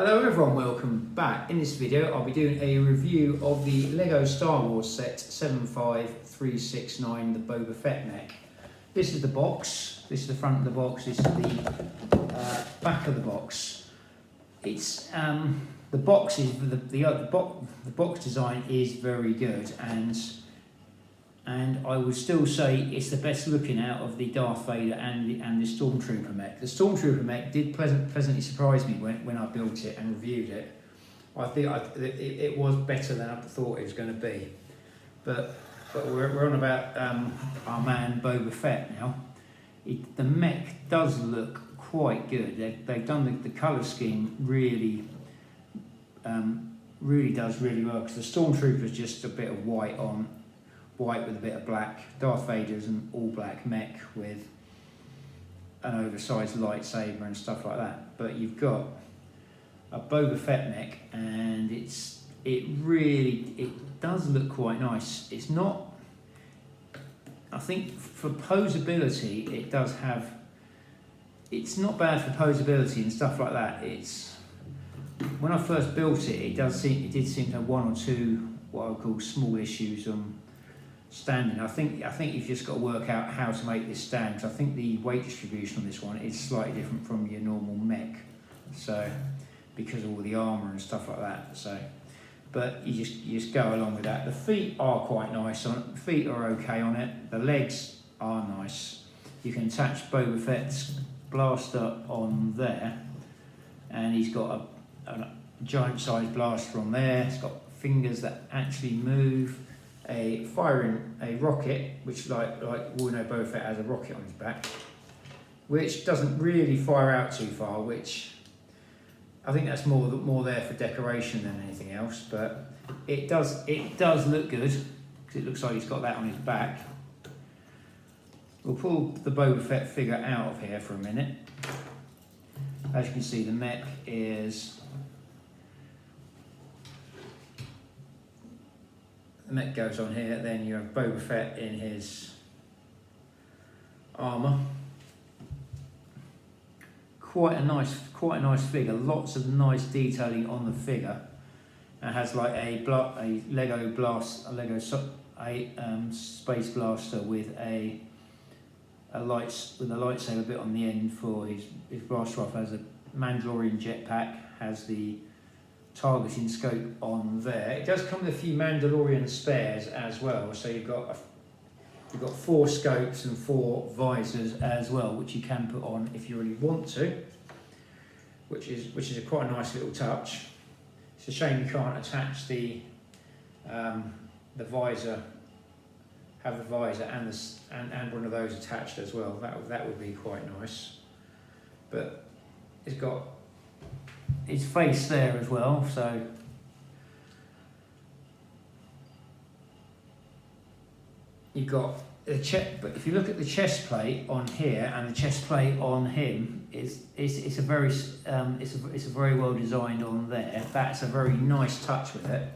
Hello everyone, welcome back. In this video I'll be doing a review of the LEGO Star Wars set 75369, the Boba Fett Mech. This is the box, this is the front of the box, this is the back of the box. It's the box is the box design is very good, and I would still say it's the best looking out of the Darth Vader and the Stormtrooper mech. The Stormtrooper mech did pleasantly surprise me when I built it and reviewed it. I think it was better than I thought it was going to be. But we're on about our man Boba Fett now. The mech does look quite good. They've done the colour scheme really does really well, because the Stormtrooper's just a bit of white with a bit of black. Darth Vader's an all black mech with an oversized lightsaber and stuff like that. But you've got a Boba Fett mech, and it does look quite nice. It's not, I think for posability it does have, it's not bad for posability and stuff like that. It's, when I first built it, it did seem to have one or two what I would call small issues on standing. I think you've just got to work out how to make this stand, because I think the weight distribution on this one is slightly different from your normal mech, so because of all the armour and stuff like that. So, but you just go along with that. The feet are quite nice on it. The feet are okay on it. The legs are nice. You can attach Boba Fett's blaster on there, and he's got a giant sized blaster on there. It's got fingers that actually move. Firing a rocket, which like we know Boba Fett has a rocket on his back, which doesn't really fire out too far, which I think that's more there for decoration than anything else. But it does look good, because it looks like he's got that on his back. We'll pull the Boba Fett figure out of here for a minute. As you can see, the mech is. The mech goes on here, then you have Boba Fett in his armour. Quite a nice figure. Lots of nice detailing on the figure. It has like a space blaster with a lightsaber bit on the end for his blaster off. Has a Mandalorian jetpack. Has the targeting scope on there. It does come with a few Mandalorian spares as well, so you've got 4 scopes and 4 visors as well, which you can put on if you really want to, which is a quite a nice little touch. It's a shame you can't attach the visor, have the visor and one of those attached as well. That would be quite nice. But it's got his face there as well, so you've got the chest. But if you look at the chest plate on here and the chest plate on him, it's a very well designed on there. That's a very nice touch with it.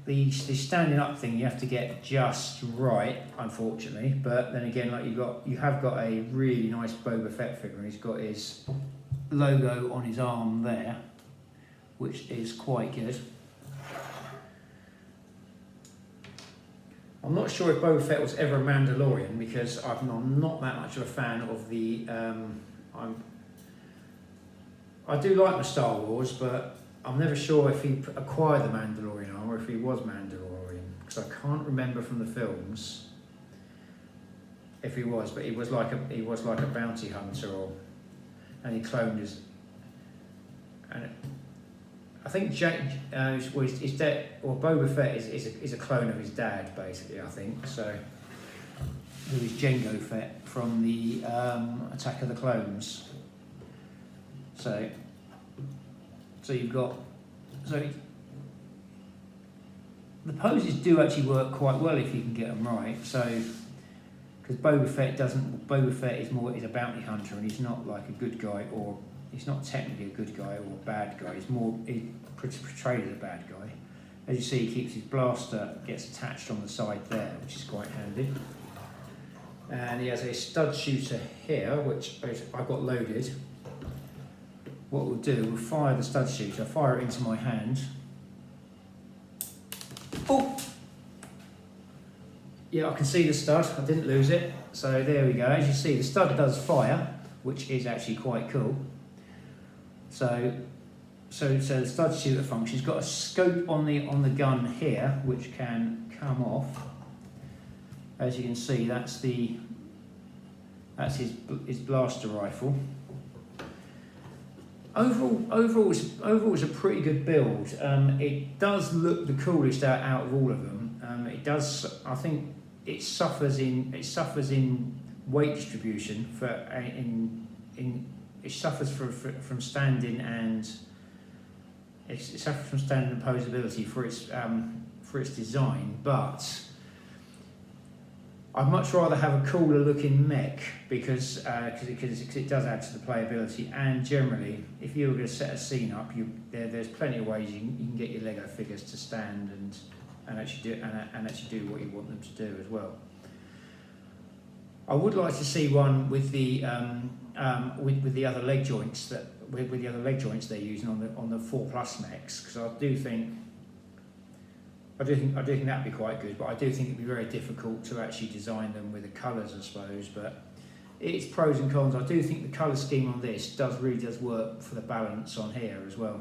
The standing up thing you have to get just right, unfortunately. But then again, like you have got a really nice Boba Fett figure, and he's got his logo on his arm there, which is quite good. I'm not sure if Boba Fett was ever a Mandalorian, because I'm not that much of a fan of the. I do like my Star Wars, but I'm never sure if he acquired the Mandalorian armor, or if he was Mandalorian, because I can't remember from the films if he was. But he was like a bounty hunter, and he cloned his. And I think his dad, or Boba Fett is a clone of his dad, basically. I think so. Who is Jango Fett from the Attack of the Clones? So you've got, the poses do actually work quite well if you can get them right. So, because Boba Fett is a bounty hunter, and he's not like a good guy, or he's not technically a good guy or a bad guy. He's portrayed as a bad guy. As you see, he keeps his blaster, gets attached on the side there, which is quite handy. And he has a stud shooter here, which I've got loaded. what we'll do, we'll fire the stud shooter, fire it into my hand. Oh! Yeah, I can see the stud, I didn't lose it. So there we go, as you see the stud does fire, which is actually quite cool. So the stud shooter function, it's got a scope on the gun here, which can come off. As you can see, that's his blaster rifle. Overall, it's a pretty good build. It does look the coolest out of all of them. It does. I think it suffers in weight distribution it suffers from standing and it suffers from standing and posability for its design, but I'd much rather have a cooler looking mech because it does add to the playability, and generally if you were going to set a scene up, there's plenty of ways you can get your Lego figures to stand and actually do what you want them to do as well. I would like to see one with the other leg joints with the other leg joints they're using on the 4+ mechs, because I do think that'd be quite good, but I do think it'd be very difficult to actually design them with the colours, I suppose. But it's pros and cons. I do think the colour scheme on this really does work for the balance on here as well.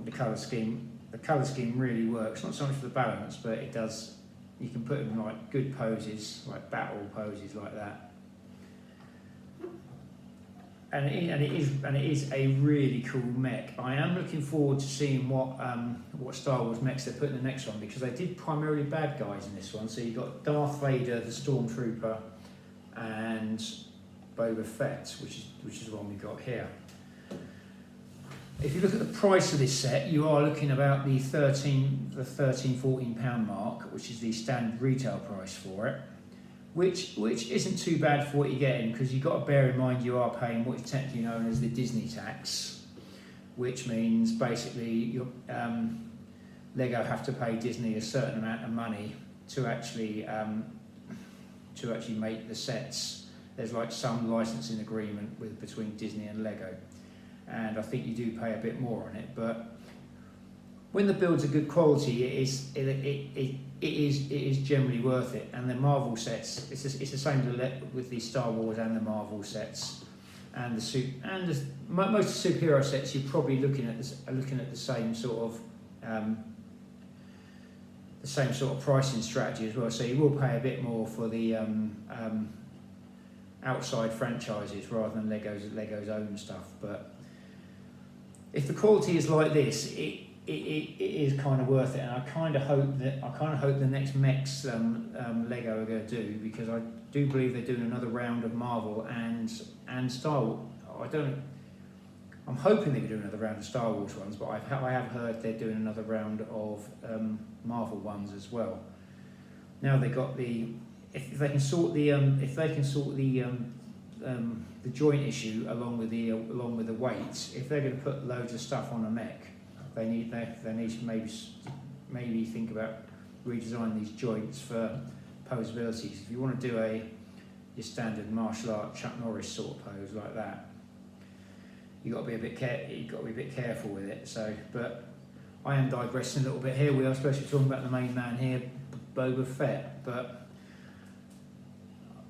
The colour scheme really works, not so much for the balance, but it does. You can put them in like good poses, like battle poses like that. And it is a really cool mech. I am looking forward to seeing what Star Wars mechs they put in the next one, because they did primarily bad guys in this one. So you've got Darth Vader, the Stormtrooper, and Boba Fett, which is the one we got here. If you look at the price of this set, you are looking about the £13–14 mark, which is the standard retail price for it. Which isn't too bad for what you're getting, because you've got to bear in mind you are paying what is technically known as the Disney tax, which means basically Lego have to pay Disney a certain amount of money to actually make the sets. There's like some licensing agreement between Disney and Lego, and I think you do pay a bit more on it. But when the builds are good quality, it is generally worth it. And the Marvel sets, it's the same with the Star Wars and the Marvel sets, and most superhero sets. You're probably looking at the same sort of pricing strategy as well. So you will pay a bit more for the outside franchises rather than Lego's own stuff. But if the quality is like this, it is kind of worth it, and I kind of hope the next mechs Lego are going to do, because I do believe they're doing another round of Marvel and Star Wars. I'm hoping they're doing another round of Star Wars ones, but I have heard they're doing another round of Marvel ones as well. Now they got if they can sort the joint issue along with the weights. If they're going to put loads of stuff on a mech, they need to maybe think about redesigning these joints for posability. If you want to do your standard martial art Chuck Norris sort of pose like that, you've got to be a bit careful with it. So, but I am digressing a little bit here. We are supposed to be talking about the main man here, Boba Fett, but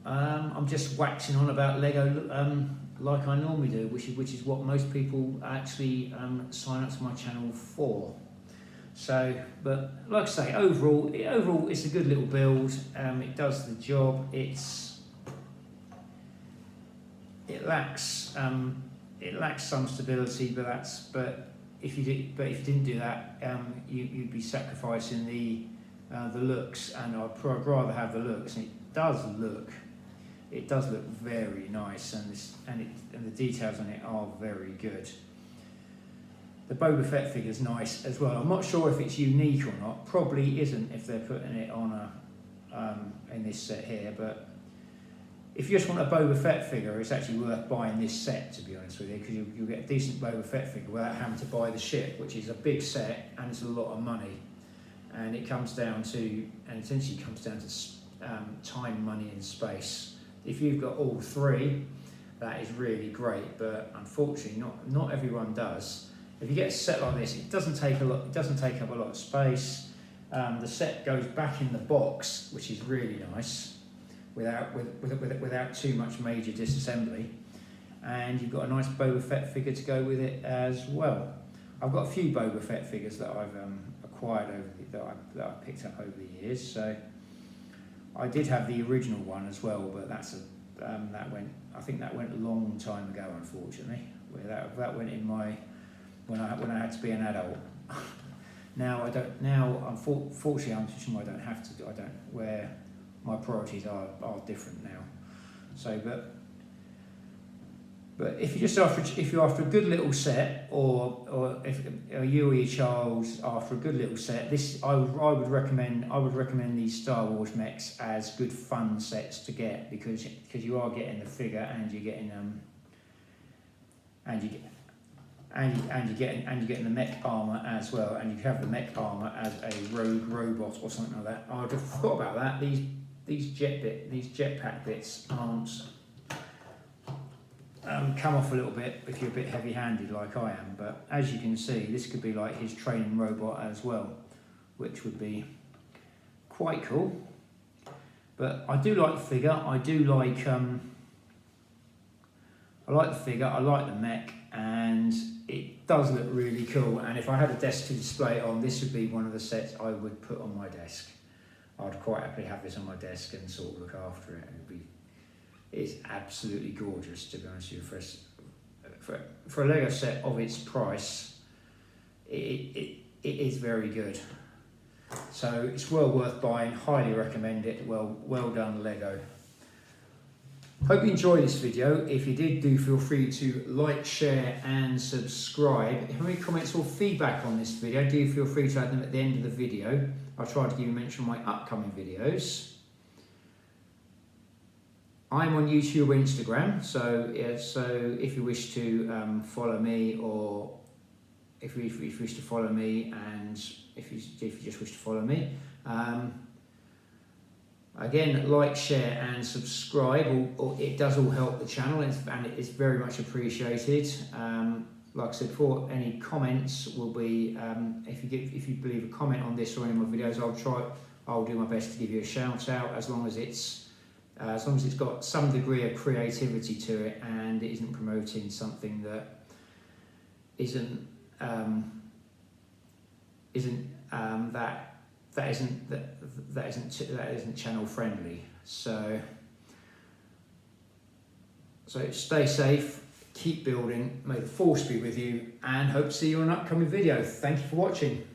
I'm just waxing on about Lego like I normally do, which is what most people actually sign up to my channel for. So, but like I say, overall it's a good little build. It does the job. It lacks some stability, but if you didn't do that, you'd be sacrificing the looks, and I'd rather have the looks. And it does look very nice, and the details on it are very good. The Boba Fett figure's nice as well. I'm not sure if it's unique or not. Probably isn't if they're putting it on in this set here. But if you just want a Boba Fett figure, it's actually worth buying this set, to be honest with you, because you'll get a decent Boba Fett figure without having to buy the ship, which is a big set and it's a lot of money. And it essentially comes down to time, money, and space. If you've got all three, that is really great, but unfortunately not everyone does. If you get a set like this, it doesn't take a lot. It doesn't take up a lot of space. The set goes back in the box, which is really nice, without too much major disassembly. And you've got a nice Boba Fett figure to go with it as well. I've got a few Boba Fett figures that I've acquired that I've picked up over the years. So I did have the original one as well, but I think that went a long time ago, unfortunately. Where that went in my when I had to be an adult. Now I don't. Now unfortunately, I'm switching. I don't have to. I don't. Where my priorities are different now. So, but if you're after a good little set, or if you or your child after a good little set, I would recommend these Star Wars mechs as good fun sets to get, because you are getting the figure and you're getting you're getting the mech armor as well, and you have the mech armor as a rogue robot or something like that. Oh, I just forgot about that. These jetpack bits aren't come off a little bit if you're a bit heavy-handed like I am. But as you can see, this could be like his training robot as well, which would be quite cool. But I do like the figure. I like the figure. I like the mech, and it does look really cool. And if I had a desk to display it on, this would be one of the sets I would put on my desk. I'd quite happily have this on my desk and sort of look after it. It's absolutely gorgeous, to be honest with you. For a Lego set of its price, it is very good. So it's well worth buying. Highly recommend it. Well done, Lego. Hope you enjoyed this video. If you did, do feel free to like, share and subscribe. If you have any comments or feedback on this video, do feel free to add them at the end of the video. I'll try to give you a mention of my upcoming videos. I'm on YouTube or Instagram, so if you wish to follow me, or if you wish to follow me, and if you just wish to follow me, again, like, share and subscribe. Or it does all help the channel, and it is very much appreciated. Like I said before, any comments will be if you leave a comment on this or any of my videos, I'll do my best to give you a shout out, as long as it's got some degree of creativity to it, and it isn't promoting something that isn't channel friendly. So stay safe, keep building, may the force be with you, and hope to see you on an upcoming video. Thank you for watching.